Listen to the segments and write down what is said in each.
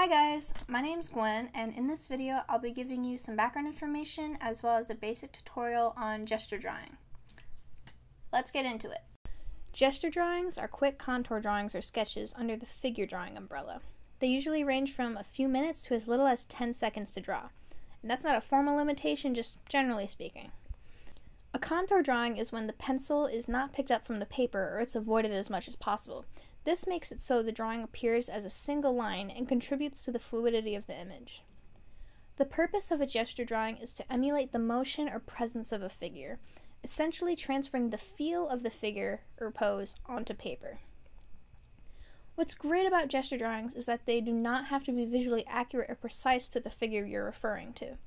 Hi guys, my name's Gwen, and in this video I'll be giving you some background information as well as a basic tutorial on gesture drawing. Let's get into it. Gesture drawings are quick contour drawings or sketches under the figure drawing umbrella. They usually range from a few minutes to as little as 10 seconds to draw. And that's not a formal limitation, just generally speaking. A contour drawing is when the pencil is not picked up from the paper or it's avoided as much as possible. This makes it so the drawing appears as a single line and contributes to the fluidity of the image. The purpose of a gesture drawing is to emulate the motion or presence of a figure, essentially transferring the feel of the figure or pose onto paper. What's great about gesture drawings is that they do not have to be visually accurate or precise to the figure you're referring to.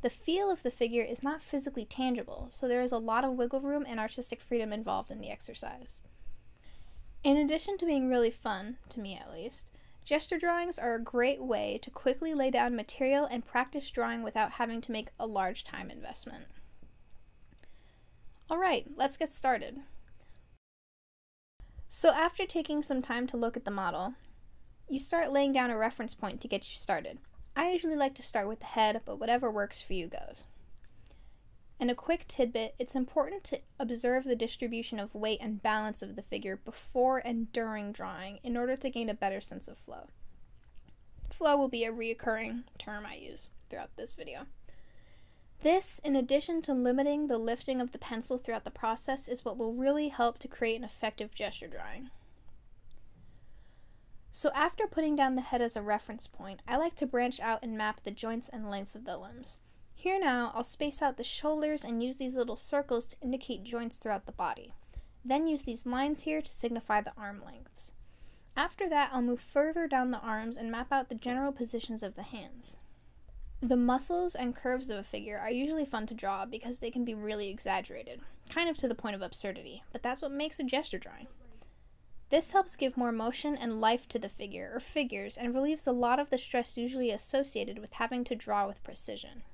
The feel of the figure is not physically tangible, so there is a lot of wiggle room and artistic freedom involved in the exercise. In addition to being really fun, to me at least, gesture drawings are a great way to quickly lay down material and practice drawing without having to make a large time investment. Alright, let's get started. So after taking some time to look at the model, you start laying down a reference point to get you started. I usually like to start with the head, but whatever works for you goes. And a quick tidbit, it's important to observe the distribution of weight and balance of the figure before and during drawing in order to gain a better sense of flow. Flow will be a recurring term I use throughout this video. This, in addition to limiting the lifting of the pencil throughout the process, is what will really help to create an effective gesture drawing. So after putting down the head as a reference point, I like to branch out and map the joints and lengths of the limbs. Here now, I'll space out the shoulders and use these little circles to indicate joints throughout the body. Then use these lines here to signify the arm lengths. After that, I'll move further down the arms and map out the general positions of the hands. The muscles and curves of a figure are usually fun to draw because they can be really exaggerated, kind of to the point of absurdity, but that's what makes a gesture drawing. This helps give more motion and life to the figure or figures and relieves a lot of the stress usually associated with having to draw with precision.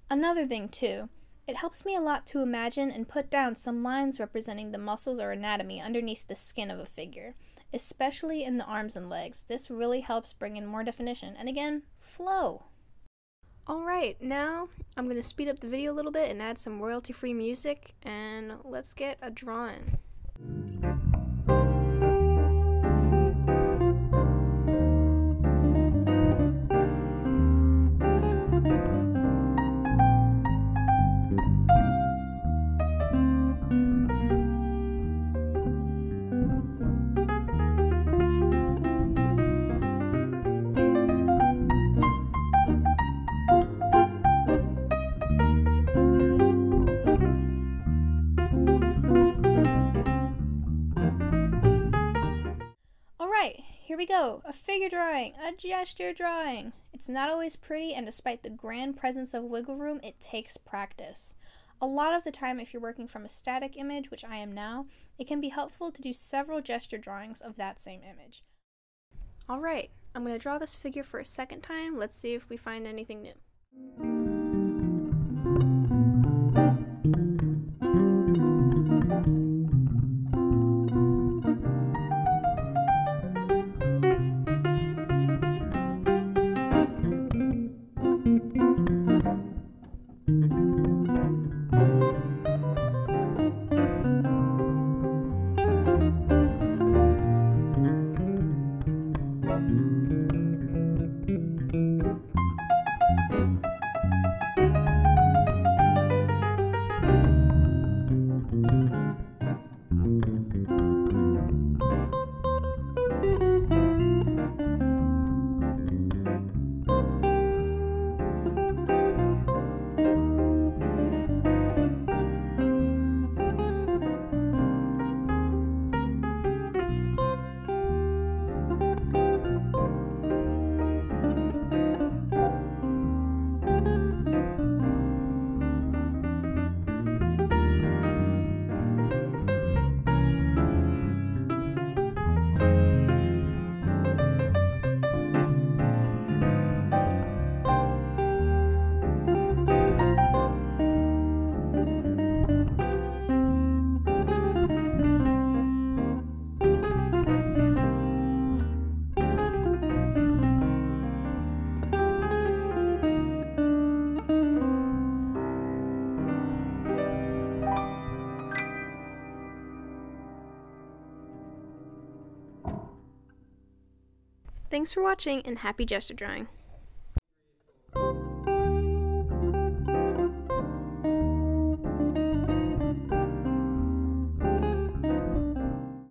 Another thing too, it helps me a lot to imagine and put down some lines representing the muscles or anatomy underneath the skin of a figure, especially in the arms and legs. This really helps bring in more definition and again, flow. Alright, now I'm going to speed up the video a little bit and add some royalty-free music and let's get a drawing. Here we go, a figure drawing, a gesture drawing. It's not always pretty, and despite the grand presence of wiggle room, it takes practice. A lot of the time, if you're working from a static image, which I am now, it can be helpful to do several gesture drawings of that same image. Alright, I'm going to draw this figure for a second time. Let's see if we find anything new. Thanks for watching and happy gesture drawing!